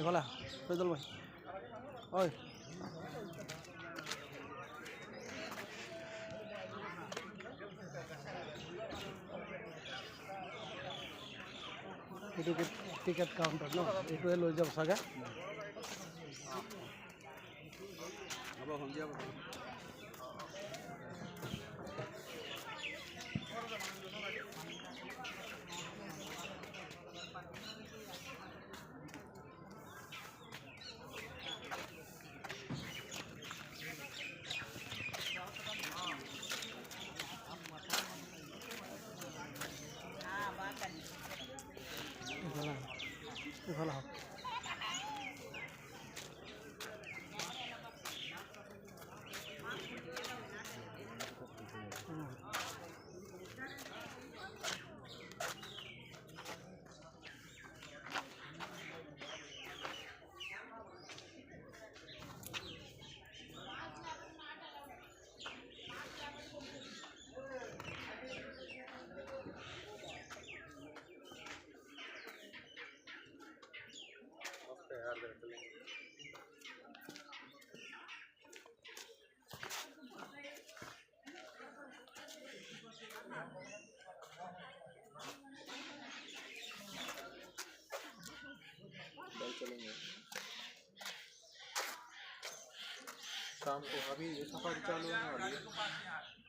Ikaw lah, Fadol boy. Oi. Itu tiket counter no, itu lo jam saga. Apa hon dia? Ikaw lah. चलेंगे शाम को। अभी safari चालू होने वाली है।